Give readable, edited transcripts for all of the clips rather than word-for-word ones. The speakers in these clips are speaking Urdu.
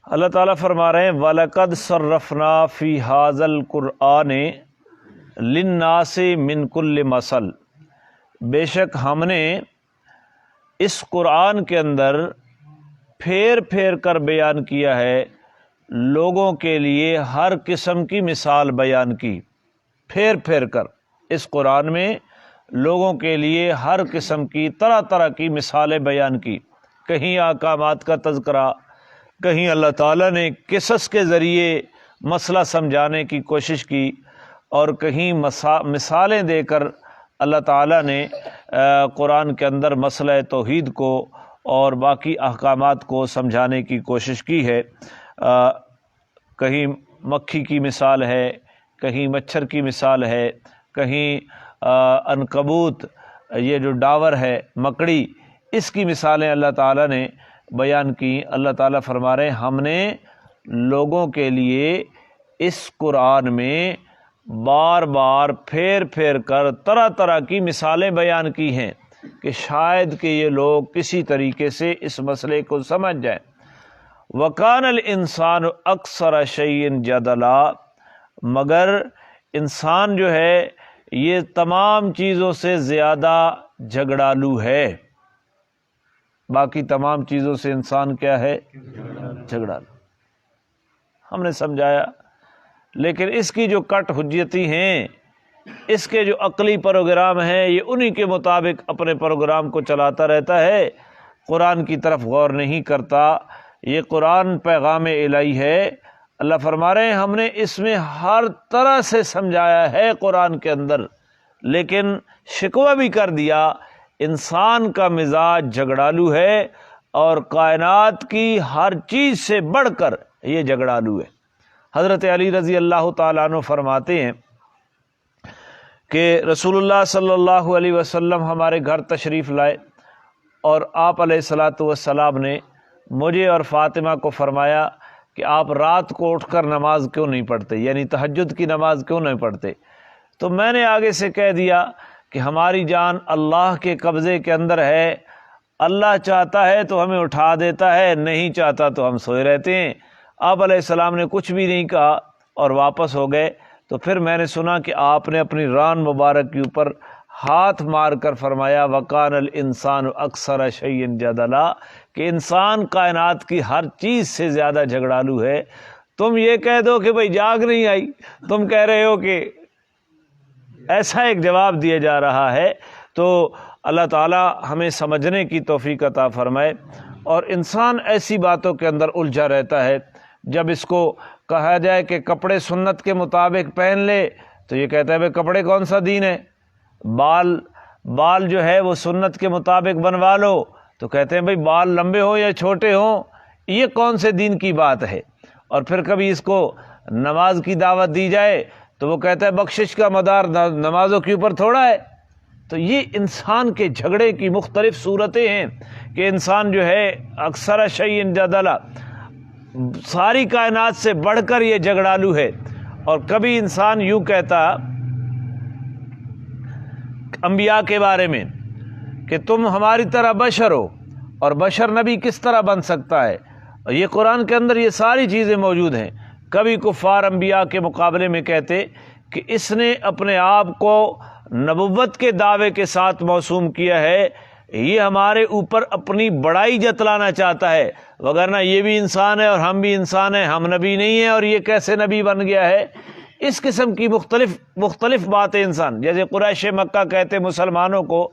اللہ تعالیٰ فرما رہے ہیں وَلَقَدْ صَرَّفْنَا فِي هَذَا الْقُرْآنِ لِلنَّاسِ مِنْ كُلِّ مَثَلٍ، بے شک ہم نے اس قرآن کے اندر پھیر پھیر کر بیان کیا ہے لوگوں کے لیے ہر قسم کی مثال بیان کی، پھیر پھیر کر اس قرآن میں لوگوں کے لیے ہر قسم کی طرح طرح کی مثالیں بیان کی، کہیں احکامات کا تذکرہ، کہیں اللہ تعالیٰ نے قصص کے ذریعے مسئلہ سمجھانے کی کوشش کی، اور کہیں مثالیں دے کر اللہ تعالیٰ نے قرآن کے اندر مسئلہ توحید کو اور باقی احکامات کو سمجھانے کی کوشش کی ہے۔ کہیں مکھی کی مثال ہے، کہیں مچھر کی مثال ہے، کہیں عنکبوت یہ جو ڈاور ہے مکڑی، اس کی مثالیں اللہ تعالیٰ نے بیان کی۔ اللہ تعالیٰ فرما رہے ہیں ہم نے لوگوں کے لیے اس قرآن میں بار بار پھیر پھیر کر طرح طرح کی مثالیں بیان کی ہیں کہ شاید کہ یہ لوگ کسی طریقے سے اس مسئلے کو سمجھ جائیں۔ وَكَانَ الْإِنسَانُ أَكْثَرَ شَيْءٍ جَدَلًا، مگر انسان جو ہے یہ تمام چیزوں سے زیادہ جھگڑالو ہے۔ باقی تمام چیزوں سے انسان کیا ہے؟ جھگڑالو۔ ہم نے سمجھایا، لیکن اس کی جو کٹ حجتی ہیں، اس کے جو عقلی پروگرام ہیں، یہ انہی کے مطابق اپنے پروگرام کو چلاتا رہتا ہے، قرآن کی طرف غور نہیں کرتا۔ یہ قرآن پیغام الہی ہے۔ اللہ فرما رہے ہیں ہم نے اس میں ہر طرح سے سمجھایا ہے قرآن کے اندر، لیکن شکوہ بھی کر دیا انسان کا مزاج جھگڑالو ہے، اور کائنات کی ہر چیز سے بڑھ کر یہ جھگڑالو ہے۔ حضرت علی رضی اللہ تعالیٰ عنہ فرماتے ہیں کہ رسول اللہ صلی اللہ علیہ وسلم ہمارے گھر تشریف لائے، اور آپ علیہ الصلاۃ والسلام نے مجھے اور فاطمہ کو فرمایا کہ آپ رات کو اٹھ کر نماز کیوں نہیں پڑھتے، یعنی تہجد کی نماز کیوں نہیں پڑھتے؟ تو میں نے آگے سے کہہ دیا کہ ہماری جان اللہ کے قبضے کے اندر ہے، اللہ چاہتا ہے تو ہمیں اٹھا دیتا ہے، نہیں چاہتا تو ہم سوئے رہتے ہیں۔ آپ علیہ السلام نے کچھ بھی نہیں کہا اور واپس ہو گئے۔ تو پھر میں نے سنا کہ آپ نے اپنی ران مبارک کے اوپر ہاتھ مار کر فرمایا وَكَانَ الْإِنسَانُ أَكْثَرَ شَيْءٍ جَدَلًا، کہ انسان کائنات کی ہر چیز سے زیادہ جھگڑالو ہے۔ تم یہ کہہ دو کہ بھئی جاگ نہیں آئی، تم کہہ رہے ہو کہ ایسا ایک جواب دیا جا رہا ہے۔ تو اللہ تعالیٰ ہمیں سمجھنے کی توفیق عطا فرمائے۔ اور انسان ایسی باتوں کے اندر الجھا رہتا ہے، جب اس کو کہا جائے کہ کپڑے سنت کے مطابق پہن لے تو یہ کہتا ہے بھئی کپڑے کون سا دین ہے؟ بال جو ہے وہ سنت کے مطابق بنوا لو تو کہتے ہیں بھئی بال لمبے ہوں یا چھوٹے ہوں، یہ کون سے دین کی بات ہے؟ اور پھر کبھی اس کو نماز کی دعوت دی جائے تو وہ کہتا ہے بخشش کا مدار نمازوں کے اوپر تھوڑا ہے۔ تو یہ انسان کے جھگڑے کی مختلف صورتیں ہیں کہ انسان جو ہے اکثر شیء جدلا، ساری کائنات سے بڑھ کر یہ جھگڑالو ہے۔ اور کبھی انسان یوں کہتا انبیاء کے بارے میں کہ تم ہماری طرح بشر ہو، اور بشر نبی کس طرح بن سکتا ہے؟ اور یہ قرآن کے اندر یہ ساری چیزیں موجود ہیں۔ کبھی کفار انبیاء کے مقابلے میں کہتے کہ اس نے اپنے آپ کو نبوت کے دعوے کے ساتھ موسوم کیا ہے، یہ ہمارے اوپر اپنی بڑائی جتلانا چاہتا ہے، وگرنہ یہ بھی انسان ہے اور ہم بھی انسان ہیں، ہم نبی نہیں ہیں اور یہ کیسے نبی بن گیا ہے؟ اس قسم کی مختلف باتیں انسان، جیسے قریش مکہ کہتے مسلمانوں کو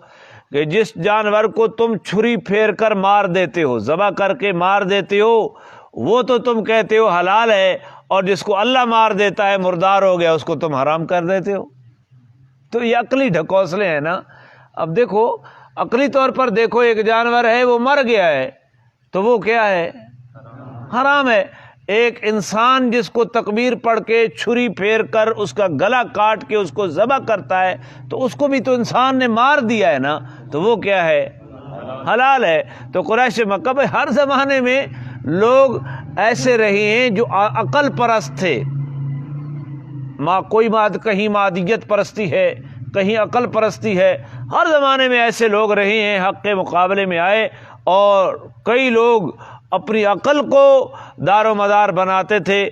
کہ جس جانور کو تم چھری پھیر کر مار دیتے ہو، ذبح کر کے مار دیتے ہو، وہ تو تم کہتے ہو حلال ہے، اور جس کو اللہ مار دیتا ہے مردار ہو گیا اس کو تم حرام کر دیتے ہو۔ تو یہ عقلی ڈھکوسلے ہیں نا۔ اب دیکھو عقلی طور پر دیکھو، ایک جانور ہے وہ مر گیا ہے تو وہ کیا ہے؟ حرام ہے۔ ایک انسان جس کو تکبیر پڑھ کے چھری پھیر کر اس کا گلا کاٹ کے اس کو ذبح کرتا ہے تو اس کو بھی تو انسان نے مار دیا ہے نا، تو وہ کیا ہے؟ حلال ہے۔ تو قریش مکہ پہ ہر زمانے میں لوگ ایسے رہے ہیں جو عقل پرست تھے، کہیں مادیت پرستی ہے، کہیں عقل پرستی ہے، ہر زمانے میں ایسے لوگ رہے ہیں، حق کے مقابلے میں آئے، اور کئی لوگ اپنی عقل کو دار و مدار بناتے تھے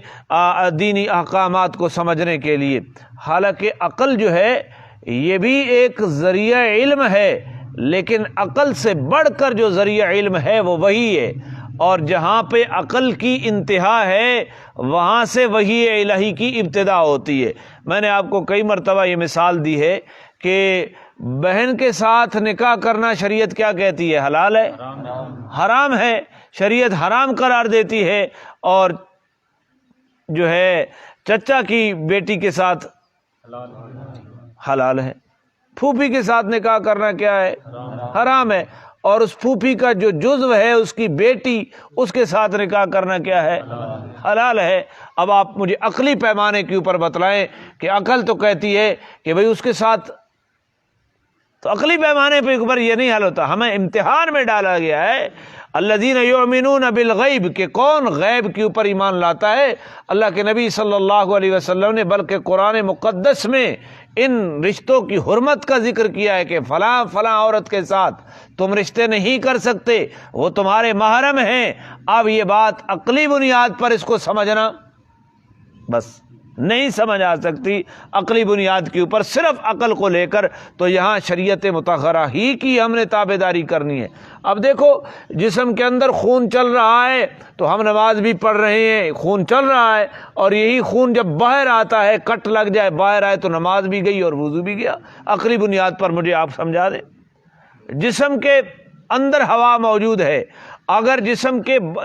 دینی احکامات کو سمجھنے کے لیے. حالانکہ عقل جو ہے یہ بھی ایک ذریعہ علم ہے، لیکن عقل سے بڑھ کر جو ذریعہ علم ہے وہ وحی ہے، اور جہاں پہ عقل کی انتہا ہے وہاں سے وحی الہی کی ابتدا ہوتی ہے. میں نے آپ کو کئی مرتبہ یہ مثال دی ہے کہ بہن کے ساتھ نکاح کرنا شریعت کیا کہتی ہے؟ حلال ہے، حرام ہے. شریعت حرام قرار دیتی ہے. اور جو ہے چچا کی بیٹی کے ساتھ حلال ہے. پھوپھی کے ساتھ نکاح کرنا کیا ہے؟ حرام ہے. اور اس پھوپھی کا جو جزو ہے اس کی بیٹی، اس کے ساتھ نکاح کرنا کیا ہے؟ حلال ہے. اب آپ مجھے عقلی پیمانے کے اوپر بتلائیں کہ عقل تو کہتی ہے کہ بھئی اس کے ساتھ، تو عقلی پیمانے پہ اوپر یہ نہیں حل ہوتا. ہمیں امتحان میں ڈالا گیا ہے الذین یؤمنون بالغیب، کہ کون غیب کے اوپر ایمان لاتا ہے. اللہ کے نبی صلی اللہ علیہ وسلم نے بلکہ قرآن مقدس میں ان رشتوں کی حرمت کا ذکر کیا ہے کہ فلاں فلاں عورت کے ساتھ تم رشتے نہیں کر سکتے، وہ تمہارے محرم ہیں. اب یہ بات عقلی بنیاد پر اس کو سمجھنا بس نہیں سمجھ آ سکتی عقلی بنیاد کے اوپر، صرف عقل کو لے کر. تو یہاں شریعت مطہرہ ہی کی ہم نے تابع داری کرنی ہے. اب دیکھو جسم کے اندر خون چل رہا ہے تو ہم نماز بھی پڑھ رہے ہیں، خون چل رہا ہے، اور یہی خون جب باہر آتا ہے، کٹ لگ جائے باہر آئے تو نماز بھی گئی اور وضو بھی گیا. عقلی بنیاد پر مجھے آپ سمجھا دیں. جسم کے اندر ہوا موجود ہے، اگر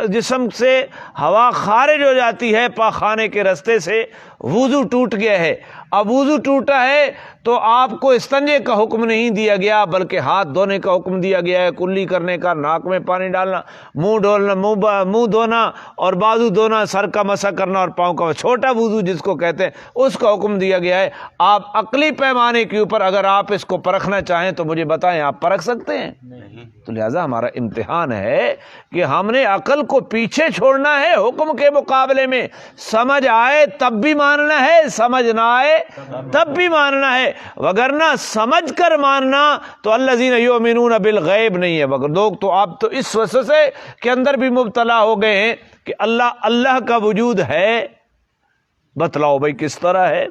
جسم سے ہوا خارج ہو جاتی ہے پاخانے کے رستے سے، وضو ٹوٹ گیا ہے. اب وضو ٹوٹا ہے تو آپ کو استنجے کا حکم نہیں دیا گیا بلکہ ہاتھ دھونے کا حکم دیا گیا ہے، کلی کرنے کا، ناک میں پانی ڈالنا، منہ دھونا اور بازو دھونا، سر کا مسح کرنا اور پاؤں کا، چھوٹا وضو جس کو کہتے ہیں، اس کا حکم دیا گیا ہے. آپ عقلی پیمانے کے اوپر اگر آپ اس کو پرکھنا چاہیں تو مجھے بتائیں، آپ پرکھ سکتے ہیں؟ تو لہٰذا ہمارا امتحان ہے کہ ہم نے عقل کو پیچھے چھوڑنا ہے حکم کے مقابلے میں. سمجھ آئے تب بھی ماننا ہے، سمجھ نہ آئے تب بھی ماننا ہے، وگرنہ سمجھ کر ماننا تو الذین یؤمنون بالغیب نہیں ہے. مگر لوگ تو آپ تو اس وسوسے کے اندر بھی مبتلا ہو گئے ہیں کہ اللہ کا وجود ہے، بتلاؤ بھائی کس طرح ہے.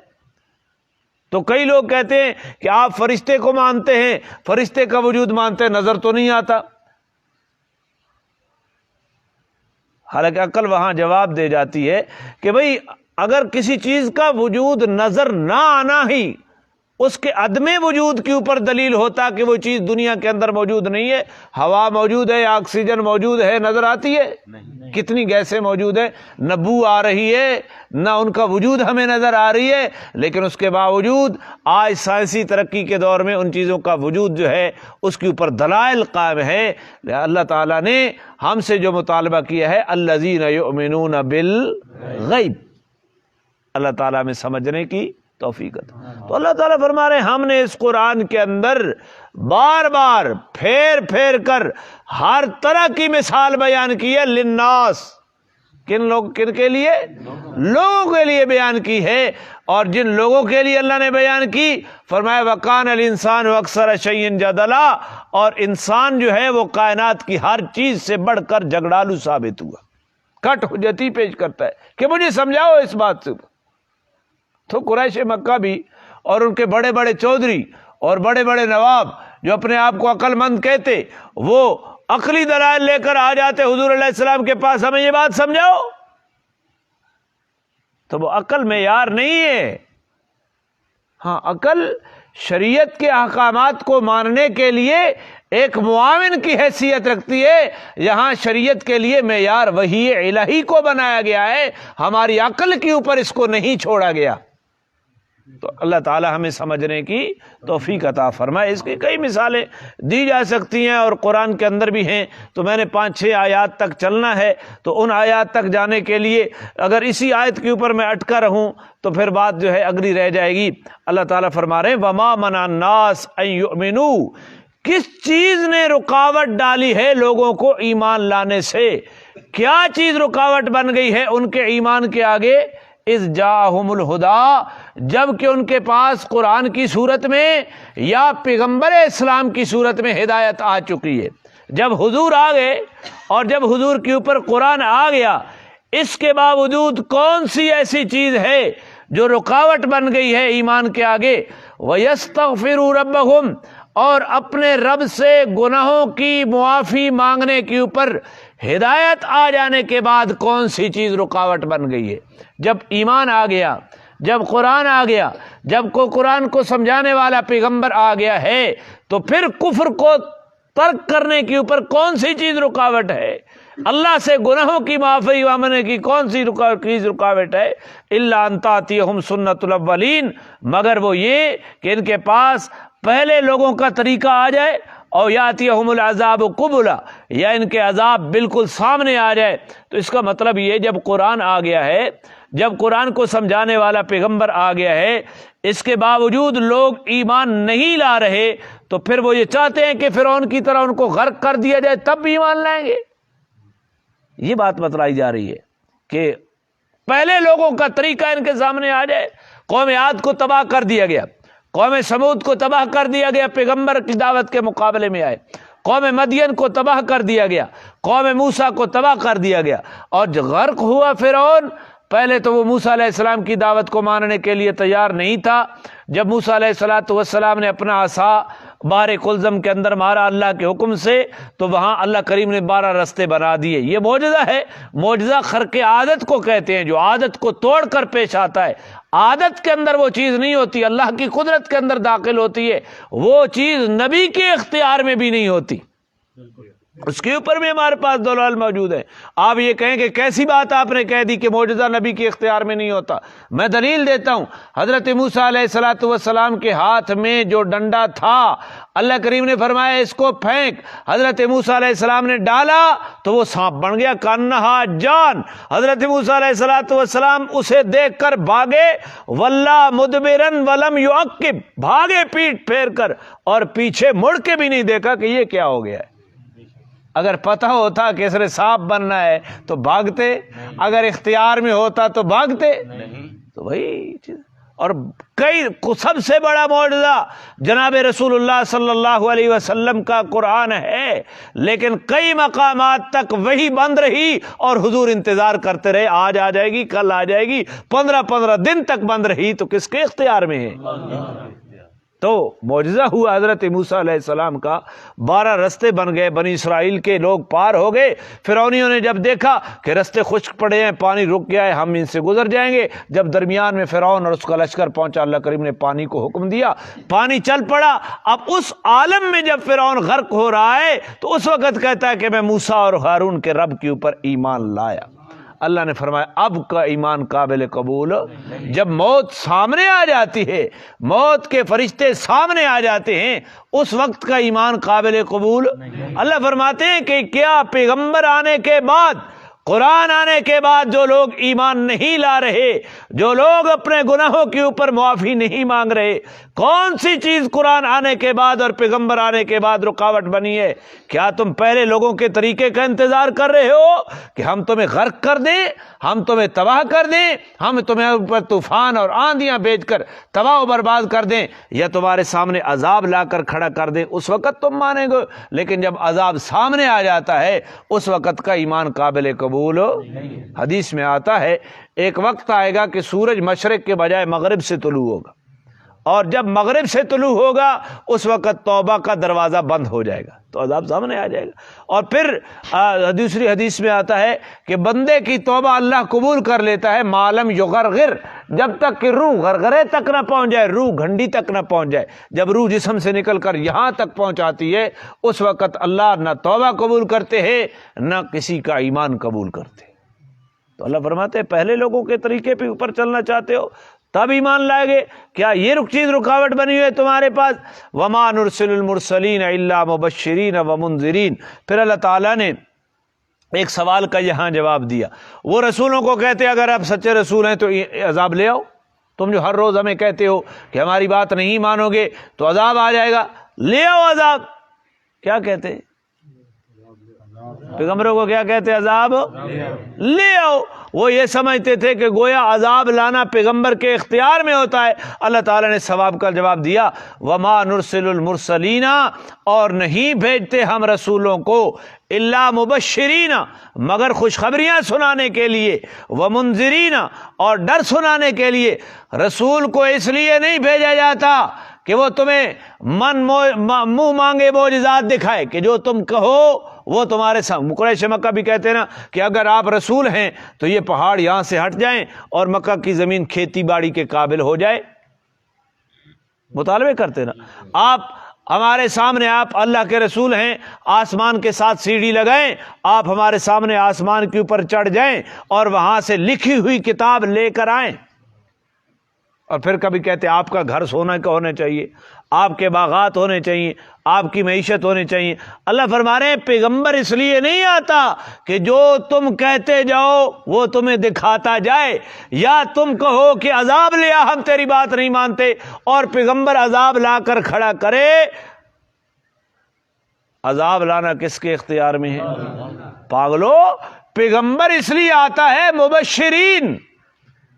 تو کئی لوگ کہتے ہیں کہ آپ فرشتے کو مانتے ہیں، فرشتے کا وجود مانتے ہیں، نظر تو نہیں آتا. حالانکہ عقل وہاں جواب دے جاتی ہے کہ بھئی اگر کسی چیز کا وجود نظر نہ آنا ہی اس کے عدم وجود کے اوپر دلیل ہوتا کہ وہ چیز دنیا کے اندر موجود نہیں ہے. ہوا موجود ہے، آکسیجن موجود ہے، نظر آتی ہے؟ کتنی گیسیں موجود ہیں، نہ بو آ رہی ہے نہ ان کا وجود ہمیں نظر آ رہی ہے، لیکن اس کے باوجود آج سائنسی ترقی کے دور میں ان چیزوں کا وجود جو ہے اس کے اوپر دلائل قائم ہے. اللہ تعالیٰ نے ہم سے جو مطالبہ کیا ہے الذین یؤمنون بالغیب، اللہ تعالیٰ میں سمجھنے کی توفیق عطا. تو اللہ تعالیٰ فرما رہے ہیں ہم نے اس قرآن کے اندر بار بار پھیر کر ہر طرح کی مثال بیان کی ہے. للناس، کن کے لیے؟ لوگوں کے لیے بیان کی ہے. اور جن لوگوں کے لیے اللہ نے بیان کی، فرمایا وَقَانَ الْإِنسَانُ أَكْثَرَ شَيْءٍ جَدَلًا، اور انسان جو ہے وہ کائنات کی ہر چیز سے بڑھ کر جھگڑالو ثابت ہوا، کٹ حجتی پیش کرتا ہے کہ مجھے سمجھاؤ اس بات سے. تو قریش مکہ بھی اور ان کے بڑے بڑے چودھری اور بڑے بڑے نواب جو اپنے آپ کو عقل مند کہتے، وہ عقلی دلائل لے کر آ جاتے حضور علیہ السلام کے پاس، ہمیں یہ بات سمجھاؤ. تو وہ عقل معیار نہیں ہے. ہاں عقل شریعت کے احکامات کو ماننے کے لیے ایک معاون کی حیثیت رکھتی ہے. یہاں شریعت کے لیے معیار وحی الہی کو بنایا گیا ہے، ہماری عقل کے اوپر اس کو نہیں چھوڑا گیا. تو اللہ تعالی ہمیں سمجھنے کی توفیق عطا فرمائے. اس کی کئی مثالیں دی جا سکتی ہیں اور قرآن کے اندر بھی ہیں. تو میں نے 5-6 آیات تک چلنا ہے، تو ان آیات تک جانے کے لیے اگر اسی آیت کے اوپر میں اٹکا رہوں تو پھر بات جو ہے اگلی رہ جائے گی. اللہ تعالیٰ فرما رہے ہیں وَمَا مَنَعَ النَّاسَ أَن يُؤْمِنُوا، کس چیز نے رکاوٹ ڈالی ہے لوگوں کو ایمان لانے سے؟ کیا چیز رکاوٹ بن گئی ہے ان کے ایمان کے آگے؟ اذ جاءہم الہدی، جب کہ ان کے پاس قرآن کی صورت میں یا پیغمبر اسلام کی صورت میں ہدایت آ چکی ہے. جب حضور آ گئے اور جب حضور کے اوپر قرآن آ گیا، اس کے باوجود کون سی ایسی چیز ہے جو رکاوٹ بن گئی ہے ایمان کے آگے؟ وَيَسْتَغْفِرُوا رَبَّهُمْ، اور اپنے رب سے گناہوں کی معافی مانگنے کے اوپر ہدایت آ جانے کے بعد کون سی چیز رکاوٹ بن گئی ہے؟ جب ایمان آ گیا، جب قرآن آ گیا، جب کو قرآن کو سمجھانے والا پیغمبر آ گیا ہے، تو پھر کفر کو ترک کرنے کے اوپر کون سی چیز رکاوٹ ہے؟ اللہ سے گناہوں کی معافی مانگنے کی کون سی رکاوٹ ہے؟ الا ان تاتیہم سنت الاولین، مگر وہ یہ کہ ان کے پاس پہلے لوگوں کا طریقہ آ جائے، اور یاتیہم العذاب قبلا، یا ان کے عذاب بالکل سامنے آ جائے۔ تو اس کا مطلب یہ، جب قرآن آ گیا ہے، جب قرآن کو سمجھانے والا پیغمبر آ گیا ہے، اس کے باوجود لوگ ایمان نہیں لا رہے، تو پھر وہ یہ چاہتے ہیں کہ فرعون کی طرح ان کو غرق کر دیا جائے تب بھی ایمان لائیں گے۔ یہ بات بتلائی جا رہی ہے کہ پہلے لوگوں کا طریقہ ان کے سامنے آ جائے۔ قوم عاد کو تباہ کر دیا گیا، قوم سمود کو تباہ کر دیا گیا، پیغمبر کی دعوت کے مقابلے میں آئے۔ قوم مدین کو تباہ کر دیا گیا، قوم موسیٰ کو تباہ کر دیا گیا، اور جو غرق ہوا فرعون، پہلے تو وہ موسیٰ علیہ السلام کی دعوت کو ماننے کے لیے تیار نہیں تھا۔ جب موسیٰ علیہ السلام نے اپنا عصا بحر کلزم کے اندر مارا اللہ کے حکم سے، تو وہاں اللہ کریم نے 12 رستے بنا دیے۔ یہ معجزہ ہے، معجزہ خرق عادت کو کہتے ہیں، جو عادت کو توڑ کر پیش آتا ہے۔ عادت کے اندر وہ چیز نہیں ہوتی، اللہ کی قدرت کے اندر داخل ہوتی ہے، وہ چیز نبی کے اختیار میں بھی نہیں ہوتی، اس کے اوپر بھی ہمارے پاس دلائل موجود ہیں۔ آپ یہ کہیں کہ کیسی بات آپ نے کہہ دی کہ معجزہ نبی کے اختیار میں نہیں ہوتا؟ میں دلیل دیتا ہوں۔ حضرت موسیٰ علیہ السلام کے ہاتھ میں جو ڈنڈا تھا، اللہ کریم نے فرمایا اس کو پھینک۔ حضرت موسیٰ علیہ السلام نے ڈالا تو وہ سانپ بن گیا، کانہا جان۔ حضرت موسیٰ علیہ السلام اسے دیکھ کر بھاگے، ولّا مدبرن ولم یعقب، بھاگے پیٹ پھیر کر، اور پیچھے مڑ کے بھی نہیں دیکھا کہ یہ کیا ہو گیا ہے۔ اگر پتہ ہوتا کہ اس نے سانپ بننا ہے تو بھاگتے، اگر اختیار میں ہوتا تو بھاگتے نہیں۔ تو وہی چیز، اور سب سے بڑا معجزہ جناب رسول اللہ صلی اللہ علیہ وسلم کا قرآن ہے، لیکن کئی مقامات تک وہی بند رہی، اور حضور انتظار کرتے رہے، آج آ جائے گی، کل آ جائے گی، 15 دن تک بند رہی، تو کس کے اختیار میں ہے؟ تو معجزہ ہوا حضرت موسیٰ علیہ السلام کا، 12 رستے بن گئے، بنی اسرائیل کے لوگ پار ہو گئے۔ فرعونیوں نے جب دیکھا کہ رستے خشک پڑے ہیں، پانی رک گیا ہے، ہم ان سے گزر جائیں گے، جب درمیان میں فرعون اور اس کا لشکر پہنچا، اللہ کریم نے پانی کو حکم دیا، پانی چل پڑا۔ اب اس عالم میں جب فرعون غرق ہو رہا ہے، تو اس وقت کہتا ہے کہ میں موسیٰ اور ہارون کے رب کے اوپر ایمان لایا۔ اللہ نے فرمایا اب کا ایمان قابل قبول، جب موت سامنے آ جاتی ہے، موت کے فرشتے سامنے آ جاتے ہیں، اس وقت کا ایمان قابل قبول۔ اللہ فرماتے ہیں کہ کیا پیغمبر آنے کے بعد، قرآن آنے کے بعد جو لوگ ایمان نہیں لا رہے، جو لوگ اپنے گناہوں کے اوپر معافی نہیں مانگ رہے، کون سی چیز قرآن آنے کے بعد اور پیغمبر آنے کے بعد رکاوٹ بنی ہے؟ کیا تم پہلے لوگوں کے طریقے کا انتظار کر رہے ہو کہ ہم تمہیں غرق کر دیں، ہم تمہیں تباہ کر دیں، ہم تمہیں اوپر طوفان اور آندیاں بھیج کر تباہ و برباد کر دیں، یا تمہارے سامنے عذاب لا کر کھڑا کر دیں؟ اس وقت تم مانیں گے، لیکن جب عذاب سامنے آ جاتا ہے اس وقت کا ایمان قابل قبول۔ حدیث میں آتا ہے ایک وقت آئے گا کہ سورج مشرق کے بجائے مغرب سے طلوع ہوگا، اور جب مغرب سے طلوع ہوگا اس وقت توبہ کا دروازہ بند ہو جائے گا، تو عذاب سامنے آ جائے گا۔ اور پھر دوسری حدیث میں آتا ہے کہ بندے کی توبہ اللہ قبول کر لیتا ہے معلوم یغرغر، جب تک کہ روح غرغرے تک نہ پہنچ جائے، روح گھنڈی تک نہ پہنچ جائے۔ جب روح جسم سے نکل کر یہاں تک پہنچاتی ہے، اس وقت اللہ نہ توبہ قبول کرتے ہیں نہ کسی کا ایمان قبول کرتے۔ تو اللہ فرماتے ہیں پہلے لوگوں کے طریقے پہ اوپر چلنا چاہتے ہو تب ایمان لائے گے؟ کیا یہ چیز رکاوٹ بنی ہوئی ہے تمہارے پاس؟ وما نرسل المرسلین الا مبشرین ومنذرین۔ پھر اللہ تعالیٰ نے ایک سوال کا یہاں جواب دیا۔ وہ رسولوں کو کہتے اگر آپ سچے رسول ہیں تو عذاب لے آؤ، تم جو ہر روز ہمیں کہتے ہو کہ ہماری بات نہیں مانو گے تو عذاب آ جائے گا، لے آؤ عذاب۔ کیا کہتے؟ پیغمبروں کو کیا کہتے؟ عذاب لے آؤ۔ وہ یہ سمجھتے تھے کہ گویا عذاب لانا پیغمبر کے اختیار میں ہوتا ہے۔ اللہ تعالیٰ نے ثواب کا جواب دیا، وما نرسل المرسلین، اور نہیں بھیجتے ہم رسولوں کو الا مبشرین، مگر خوشخبریاں سنانے کے لیے، ومنذرین، اور ڈر سنانے کے لیے۔ رسول کو اس لیے نہیں بھیجا جاتا کہ وہ تمہیں منہ مانگے معجزات دکھائے کہ جو تم کہو وہ تمہارے سامنے۔ قریش مکہ بھی کہتے ہیں نا کہ اگر آپ رسول ہیں تو یہ پہاڑ یہاں سے ہٹ جائیں اور مکہ کی زمین کھیتی باڑی کے قابل ہو جائے۔ مطالبے کرتے نا، آپ ہمارے سامنے، آپ اللہ کے رسول ہیں، آسمان کے ساتھ سیڑھی لگائیں، آپ ہمارے سامنے آسمان کے اوپر چڑھ جائیں اور وہاں سے لکھی ہوئی کتاب لے کر آئیں۔ اور پھر کبھی کہتے آپ کا گھر سونا کا ہونا چاہیے، آپ کے باغات ہونے چاہیے، آپ کی معیشت ہونی چاہیے۔ اللہ فرما رہے ہیں پیغمبر اس لیے نہیں آتا کہ جو تم کہتے جاؤ وہ تمہیں دکھاتا جائے، یا تم کہو کہ عذاب لیا ہم تیری بات نہیں مانتے اور پیغمبر عذاب لا کر کھڑا کرے۔ عذاب لانا کس کے اختیار میں ہے؟ پاگلو، پیغمبر اس لیے آتا ہے مبشرین،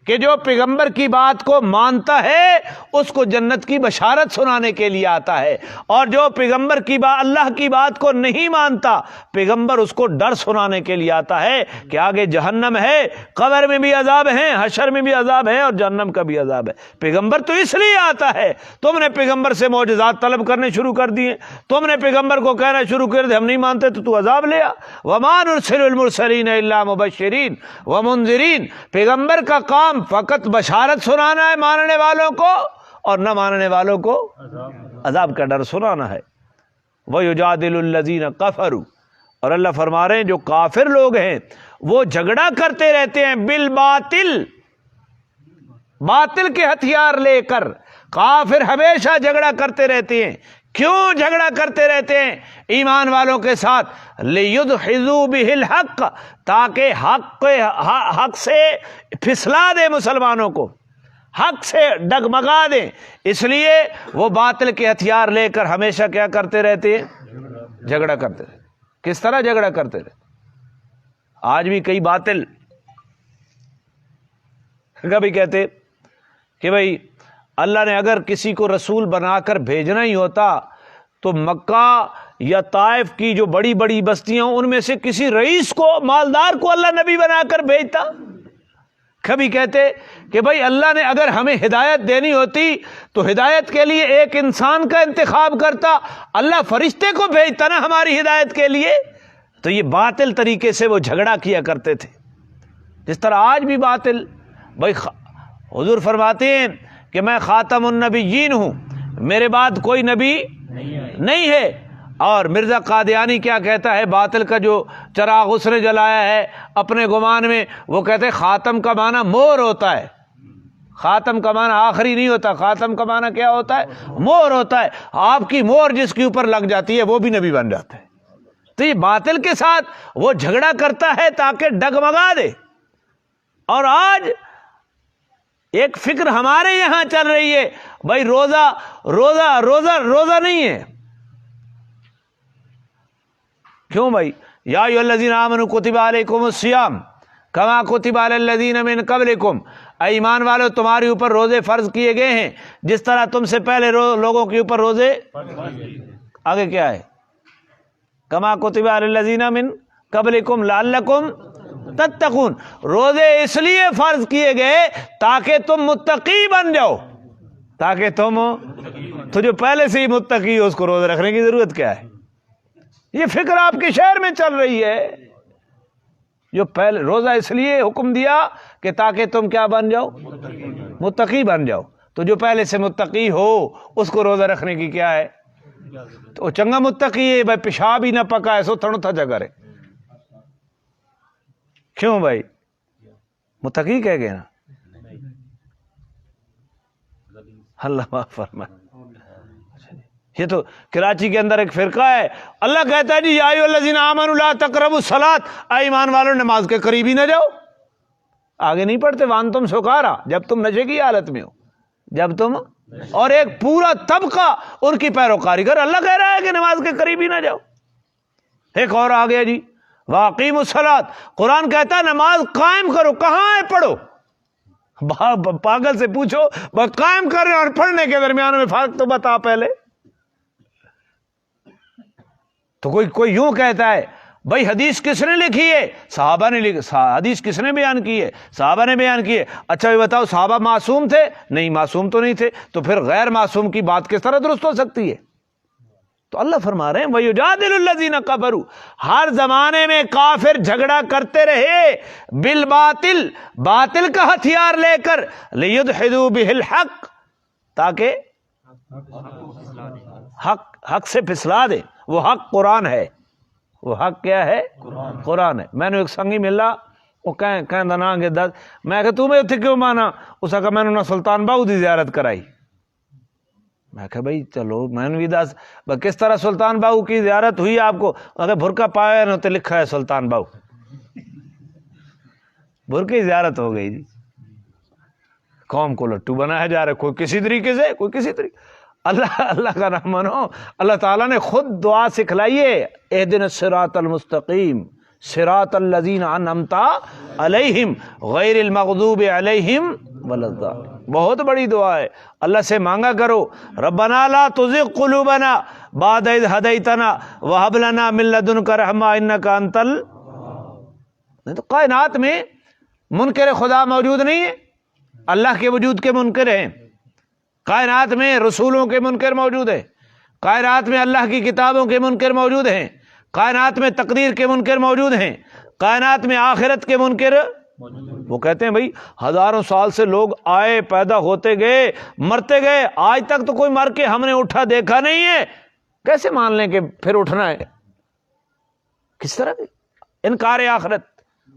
کہ جو پیغمبر کی بات کو مانتا ہے اس کو جنت کی بشارت سنانے کے لیے آتا ہے، اور جو پیغمبر کی بات، اللہ کی بات کو نہیں مانتا، پیغمبر اس کو ڈر سنانے کے لیے آتا ہے کہ آگے جہنم ہے، قبر میں بھی عذاب ہے، حشر میں بھی عذاب ہے، اور جہنم کا بھی عذاب ہے۔ پیغمبر تو اس لیے آتا ہے۔ تم نے پیغمبر سے معجزات طلب کرنے شروع کر دیے، تم نے پیغمبر کو کہنا شروع کر دیا ہم نہیں مانتے تو عذاب لے آ۔ وما نرسل المرسلین الا مبشرین ومنذرین، پیغمبر کا کام فقط بشارت سنانا ہے ماننے والوں کو، اور نہ ماننے والوں کو عذاب کا ڈر سنانا ہے۔ وَيُجَادِلُ الَّذِينَ كَفَرُوا، اور اللہ فرما رہے ہیں جو کافر لوگ ہیں وہ جھگڑا کرتے رہتے ہیں بالباطل، باطل کے ہتھیار لے کر۔ کافر ہمیشہ جھگڑا کرتے رہتے ہیں۔ کیوں جھگڑا کرتے رہتے ہیں ایمان والوں کے ساتھ؟ لِيُدْحِضُوا بِهِ الْحَقَّ، تاکہ حق سے پھسلا دے مسلمانوں کو، حق سے ڈگمگا دیں۔ اس لیے وہ باطل کے ہتھیار لے کر ہمیشہ کیا کرتے رہتے ہیں؟ جھگڑا کرتے رہتے۔ کس طرح جھگڑا کرتے رہتے؟ آج بھی کئی باطل کبھی کہتے کہ بھائی اللہ نے اگر کسی کو رسول بنا کر بھیجنا ہی ہوتا تو مکہ یا طائف کی جو بڑی بڑی بستیاں ان میں سے کسی رئیس کو، مالدار کو اللہ نبی بنا کر بھیجتا۔ کبھی کہتے کہ بھائی اللہ نے اگر ہمیں ہدایت دینی ہوتی تو ہدایت کے لیے ایک انسان کا انتخاب کرتا، اللہ فرشتے کو بھیجتا نا ہماری ہدایت کے لیے۔ تو یہ باطل طریقے سے وہ جھگڑا کیا کرتے تھے، جس طرح آج بھی باطل۔ بھائی حضور فرماتے ہیں کہ میں خاتم النبیین ہوں، میرے بعد کوئی نبی نہیں ہے۔ اور مرزا قادیانی کیا کہتا ہے؟ باطل کا جو چراغ اس نے جلایا ہے اپنے گمان میں، وہ کہتے ہیں خاتم کا معنی مہر ہوتا ہے، خاتم کا معنی آخری نہیں ہوتا، خاتم کا معنی کیا ہوتا ہے؟ مہر ہوتا ہے۔ آپ کی مہر جس کے اوپر لگ جاتی ہے وہ بھی نبی بن جاتا ہے۔ تو یہ باطل کے ساتھ وہ جھگڑا کرتا ہے تاکہ ڈگمگا دے۔ اور آج ایک فکر ہمارے یہاں چل رہی ہے، بھائی روزہ روزہ روزہ روزہ نہیں ہے۔ کیوں بھائی؟ یا ایھا الذین آمنوا کتب علیکم الصیام کما کتب علی الذین من قبلکم، اے ایمان والو تمہارے اوپر روزے فرض کیے گئے ہیں جس طرح تم سے پہلے لوگوں کے اوپر روزے، آگے کیا ہے؟ کما کتب علی الذین من قبلکم لعلکم تتقون، روزے اس لیے فرض کیے گئے تاکہ تم متقی بن جاؤ، تاکہ تم تو جو پہلے سے ہی متقی ہو اس کو روزے رکھنے کی ضرورت کیا ہے؟ یہ فکر آپ کے شہر میں چل رہی ہے۔ جو پہلے روزہ اس لیے حکم دیا کہ تاکہ تم کیا بن جاؤ؟ متقی بن جاؤ۔ تو جو پہلے سے متقی ہو اس کو روزہ رکھنے کی کیا ہے؟ تو چنگا متقی ہے بھائی، پیشاب ہی نہ پکا ہے سو تھنو تھا جگہ رہے۔ کیوں بھائی؟ متقی کہہ گئے نا۔ اللہ معاف فرمائے۔ یہ تو کراچی کے اندر ایک فرقہ ہے، اللہ کہتا ہے جی یا ایھا الذین آمنوا لا تقربوا الصلاۃ، اے ایمان والوں نماز کے قریب ہی نہ جاؤ۔ آگے نہیں پڑھتے وانتم سکارا، جب تم نشے کی حالت میں ہو، جب تم، اور ایک پورا طبقہ ان کی پیروکاری کر، اللہ کہہ رہا ہے کہ نماز کے قریب ہی نہ جاؤ۔ ایک اور آ گیا جی واقیموا الصلاۃ، قرآن کہتا ہے نماز قائم کرو، کہاں ہے پڑھو؟ پاگل سے پوچھو بس قائم کرنے اور پڑھنے کے درمیان میں فرق تو بتا پہلے۔ تو کوئی یوں کہتا ہے بھائی حدیث کس نے لکھی ہے؟ صحابہ نے لکھی۔ حدیث کس نے بیان کی ہے؟ صحابہ نے بیان کی ہے۔ اچھا یہ بتاؤ صحابہ معصوم تھے؟ نہیں، معصوم تو نہیں تھے، تو پھر غیر معصوم کی بات کس طرح درست ہو سکتی ہے؟ تو اللہ فرما رہے ہیں وَيُجَادِلُ الَّذِينَ كَفَرُوا، ہر زمانے میں کافر جھگڑا کرتے رہے بالباطل، باطل کا ہتھیار لے کر، لِيُدْحِضُوا بِهِ الْحَقَّ، تاکہ حق سے پھسلا دے۔ وہ حق قرآن ہے، وہ حق کیا ہے؟ قرآن ہے۔ میں نے ایک سنگی ملا وہ کہیں دنا کے دس، میں کہ تمہیں اتنے کیوں مانا؟ اس کا میں نے سلطان باہو دی زیارت کرائی۔ میں کہ بھائی چلو میں نے بھی دس کس طرح سلطان باہو کی زیارت ہوئی آپ کو؟ اگر بھرکا پایا نا تو لکھا ہے سلطان باہو، بھرکے کی زیارت ہو گئی جی۔ قوم کو لٹو بنایا جا رہا ہے، کوئی کسی طریقے سے، کوئی کسی طریقے۔ اللہ کا نام منو۔ اللہ تعالیٰ نے خود دعا سکھلائیے، اہدنا الصراط المستقیم صراط الذین انعمت علیہم غیر المغضوب علیہم ولا الضالین۔ بہت بڑی دعا ہے، اللہ سے مانگا کرو ربنا لا تزغ قلوبنا بعد اذ ہدیتنا وہب لنا من لدنک رحمہ انک انت نہیں تو کائنات میں منکر خدا موجود نہیں ہے، اللہ کے وجود کے منکر ہیں۔ کائنات میں رسولوں کے منکر موجود ہیں، کائنات میں اللہ کی کتابوں کے منکر موجود ہیں، کائنات میں تقدیر کے منکر موجود ہیں، کائنات میں آخرت کے منکر۔ وہ کہتے ہیں بھائی ہزاروں سال سے لوگ آئے، پیدا ہوتے گئے، مرتے گئے، آج تک تو کوئی مر کے ہم نے اٹھا دیکھا نہیں ہے، کیسے مان لیں کہ پھر اٹھنا ہے؟ کس طرح کی انکار آخرت؟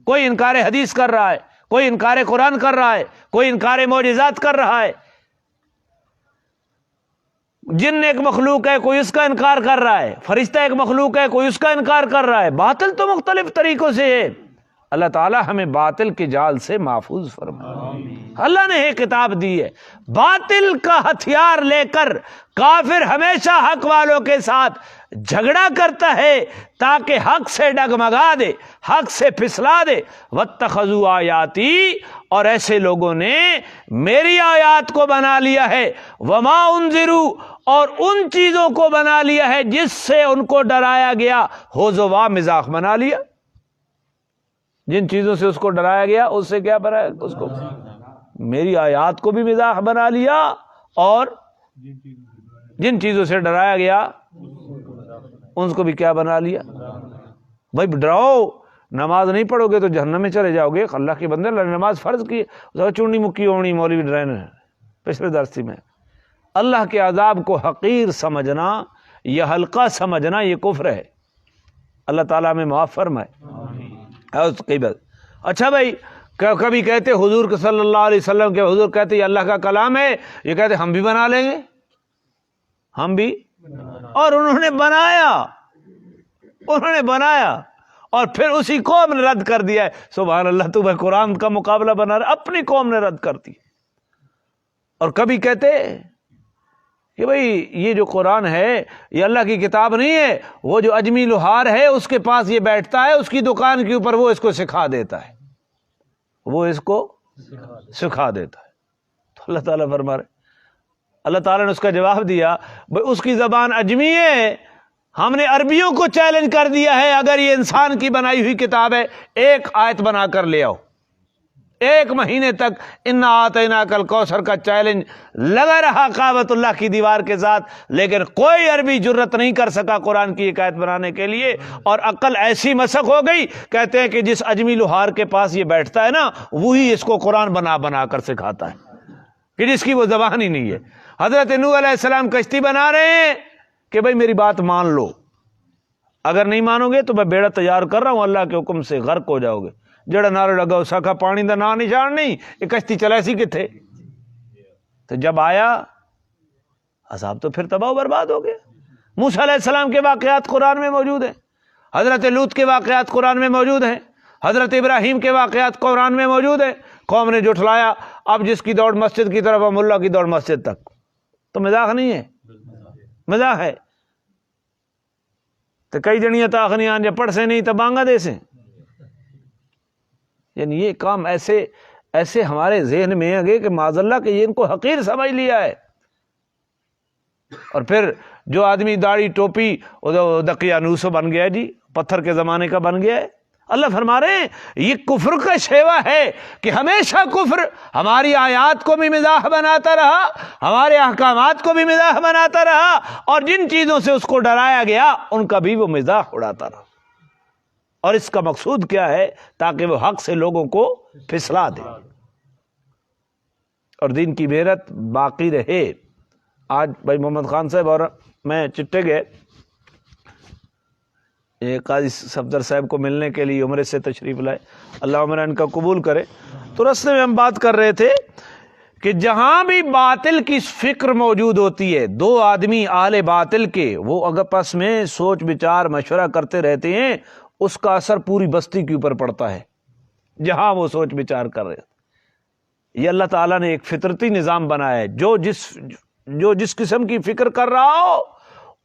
کوئی انکار حدیث کر رہا ہے، کوئی انکار قرآن کر رہا ہے، کوئی انکار معجزات کر رہا ہے۔ جن ایک مخلوق ہے، کوئی اس کا انکار کر رہا ہے، فرشتہ ایک مخلوق ہے، کوئی اس کا انکار کر رہا ہے۔ باطل تو مختلف طریقوں سے ہے۔ اللہ تعالیٰ ہمیں باطل کے جال سے محفوظ فرمائے۔ اللہ نے ایک کتاب دی ہے، باطل کا ہتھیار لے کر کافر ہمیشہ حق والوں کے ساتھ جھگڑا کرتا ہے تاکہ حق سے ڈگمگا دے، حق سے پھسلا دے۔ واتخذوا آیاتی، اور ایسے لوگوں نے میری آیات کو بنا لیا ہے، وما انذروا، اور ان چیزوں کو بنا لیا ہے جس سے ان کو ڈرایا گیا، ہزوا، مزاح بنا لیا۔ جن چیزوں سے اس کو ڈرایا گیا اس سے کیا بنایا؟ اس کو میری آیات کو بھی مزاح بنا لیا، اور جن چیزوں سے ڈرایا گیا ان کو بھی کیا بنا لیا؟ بھائی ڈراؤ، نماز نہیں پڑھو گے تو جہنم میں چلے جاؤ گے۔ اللہ کے بندے، اللہ نے نماز فرض کی، چونی مکی اونی مولوی ڈرائن پچھلے درسی میں۔ اللہ کے عذاب کو حقیر سمجھنا یا حلقہ سمجھنا یہ کفر ہے۔ اللہ تعالیٰ میں معاف فرمائے۔ اچھا بھائی کبھی کہتے حضور صلی اللہ علیہ وسلم کے، حضور کہتے یہ اللہ کا کلام ہے، یہ کہتے ہم بھی بنا لیں گے، ہم بھی، اور انہوں نے بنایا اور پھر اسی قوم نے رد کر دیا ہے۔ سبحان اللہ، تو بھائی قرآن کا مقابلہ بنا رہا، اپنی قوم نے رد کر دی۔ اور کبھی کہتے کہ بھئی یہ جو قرآن ہے یہ اللہ کی کتاب نہیں ہے، وہ جو اجمی لوہار ہے اس کے پاس یہ بیٹھتا ہے، اس کی دکان کے اوپر وہ اس کو سکھا دیتا ہے، وہ اس کو سکھا دیتا ہے۔ تو اللہ تعالیٰ فرما رہے، اللہ تعالیٰ نے اس کا جواب دیا بھئی اس کی زبان اجمی ہے، ہم نے عربیوں کو چیلنج کر دیا ہے، اگر یہ انسان کی بنائی ہوئی کتاب ہے ایک آیت بنا کر لے آؤ۔ ایک مہینے تک انا آتیناک الکوثر کا چیلنج لگا رہا کعبۃ اللہ کی دیوار کے ساتھ، لیکن کوئی عربی جرت نہیں کر سکا قرآن کی ایک آیت بنانے کے لیے، اور عقل ایسی مسخ ہو گئی، کہتے ہیں کہ جس اجمی لوہار کے پاس یہ بیٹھتا ہے نا وہی اس کو قرآن بنا کر سکھاتا ہے، کہ جس کی وہ زبان ہی نہیں ہے۔ حضرت نوح علیہ السلام کشتی بنا رہے ہیں کہ بھئی میری بات مان لو، اگر نہیں مانو گے تو میں بیڑا تیار کر رہا ہوں، اللہ کے حکم سے غرق ہو جاؤ گے۔ جڑا نعرہ لگا سکھا پانی دا نا نشان نہیں، یہ کشتی چلا سی کتھے؟ تو جب آیا عذاب تو پھر تباہ و برباد ہو گیا۔ موسیٰ علیہ السلام کے واقعات قرآن میں موجود ہیں، حضرت لوط کے واقعات قرآن میں موجود ہیں، حضرت ابراہیم کے واقعات قرآن میں موجود ہیں۔ قوم نے جھٹلایا، اب جس کی دوڑ مسجد کی طرف، ملا کی دوڑ مسجد تک، تو مزاح نہیں ہے، مزاح ہے۔ تو کئی جڑیاں تاخنیاں جب پڑھ سے نہیں تو بانگا دے سے. یعنی یہ کام ایسے ہمارے ذہن میں آگے کہ معاذ اللہ کہ یہ ان کو حقیر سمجھ لیا ہے. اور پھر جو آدمی داڑھی ٹوپی دقیانوسو بن گیا جی، پتھر کے زمانے کا بن گیا ہے. اللہ فرما رہے ہیں یہ کفر کا شیوا ہے کہ ہمیشہ کفر ہماری آیات کو بھی مزاح بناتا رہا، ہمارے احکامات کو بھی مزاح بناتا رہا، اور جن چیزوں سے اس کو ڈرایا گیا ان کا بھی وہ مزاح اڑاتا رہا. اور اس کا مقصود کیا ہے؟ تاکہ وہ حق سے لوگوں کو پھسلا دے اور دین کی محنت باقی رہے. آج بھائی محمد خان صاحب اور میں چٹے گئے قاضی صفدر صاحب کو ملنے کے لیے، عمرے سے تشریف لائے، اللہ عمرہ ان کا قبول کرے. تو راستے میں ہم بات کر رہے تھے کہ جہاں بھی باطل کی فکر موجود ہوتی ہے، دو آدمی اہل باطل کے وہ اگر پس میں سوچ بچار مشورہ کرتے رہتے ہیں، اس کا اثر پوری بستی کے اوپر پڑتا ہے جہاں وہ سوچ بچار کر رہے ہیں. یہ اللہ تعالیٰ نے ایک فطرتی نظام بنایا ہے. جو جس قسم کی فکر کر رہا ہو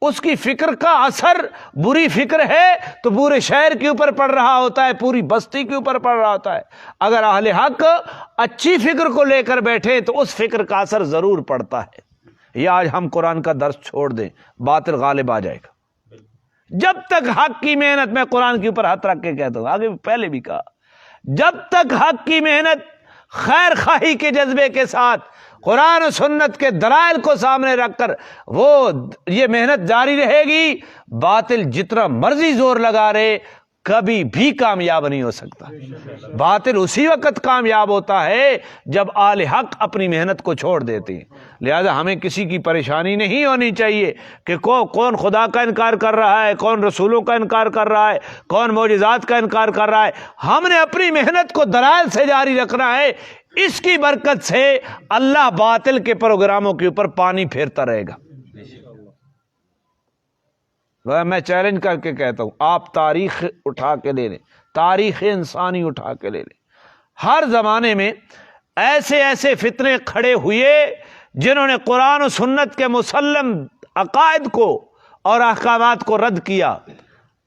اس کی فکر کا اثر، بری فکر ہے تو پورے شہر کے اوپر پڑ رہا ہوتا ہے، پوری بستی کے اوپر پڑ رہا ہوتا ہے. اگر اہل حق اچھی فکر کو لے کر بیٹھے تو اس فکر کا اثر ضرور پڑتا ہے. یہ آج ہم قرآن کا درس چھوڑ دیں، باطل غالب آ جائے گا. جب تک حق کی محنت، میں قرآن کے اوپر ہاتھ رکھ کے کہتا ہوں، آگے پہلے بھی کہا، جب تک حق کی محنت خیر خواہی کے جذبے کے ساتھ قرآن و سنت کے دلائل کو سامنے رکھ کر وہ یہ محنت جاری رہے گی، باطل جتنا مرضی زور لگا رہے کبھی بھی کامیاب نہیں ہو سکتا. باطل اسی وقت کامیاب ہوتا ہے جب اہل حق اپنی محنت کو چھوڑ دیتے ہیں. لہذا ہمیں کسی کی پریشانی نہیں ہونی چاہیے کہ کون خدا کا انکار کر رہا ہے، کون رسولوں کا انکار کر رہا ہے، کون معجزات کا انکار کر رہا ہے. ہم نے اپنی محنت کو دلائل سے جاری رکھنا ہے. اس کی برکت سے اللہ باطل کے پروگراموں کے اوپر پانی پھیرتا رہے گا. میں چیلنج کر کے کہتا ہوں، آپ تاریخ اٹھا کے لے لیں، تاریخ انسانی اٹھا کے لے لیں، ہر زمانے میں ایسے فتنے کھڑے ہوئے جنہوں نے قرآن و سنت کے مسلم عقائد کو اور احکامات کو رد کیا،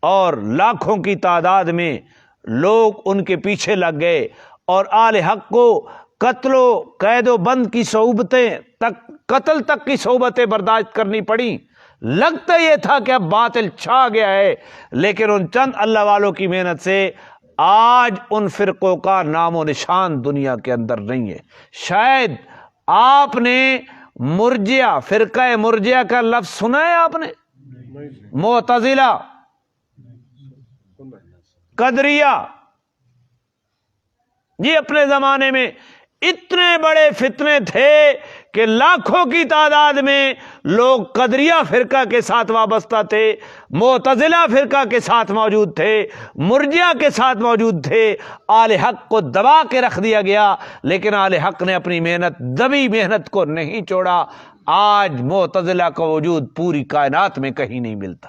اور لاکھوں کی تعداد میں لوگ ان کے پیچھے لگ گئے، اور اہل حق کو قتل و قید و بند کی صعوبتیں تک، قتل تک کی صعوبتیں برداشت کرنی پڑیں. لگتا یہ تھا کہ اب باطل چھا گیا ہے، لیکن ان چند اللہ والوں کی محنت سے آج ان فرقوں کا نام و نشان دنیا کے اندر نہیں ہے. شاید آپ نے مرجئہ، فرقہ مرجئہ کا لفظ سنا ہے آپ نے؟ معتزلہ، قدریہ، یہ اپنے زمانے میں اتنے بڑے فتنے تھے کہ لاکھوں کی تعداد میں لوگ قدریہ فرقہ کے ساتھ وابستہ تھے، معتزلہ فرقہ کے ساتھ موجود تھے، مرجئہ کے ساتھ موجود تھے. اہل حق کو دبا کے رکھ دیا گیا، لیکن اہل حق نے اپنی محنت، دبی محنت کو نہیں چھوڑا. آج معتزلہ کا وجود پوری کائنات میں کہیں نہیں ملتا.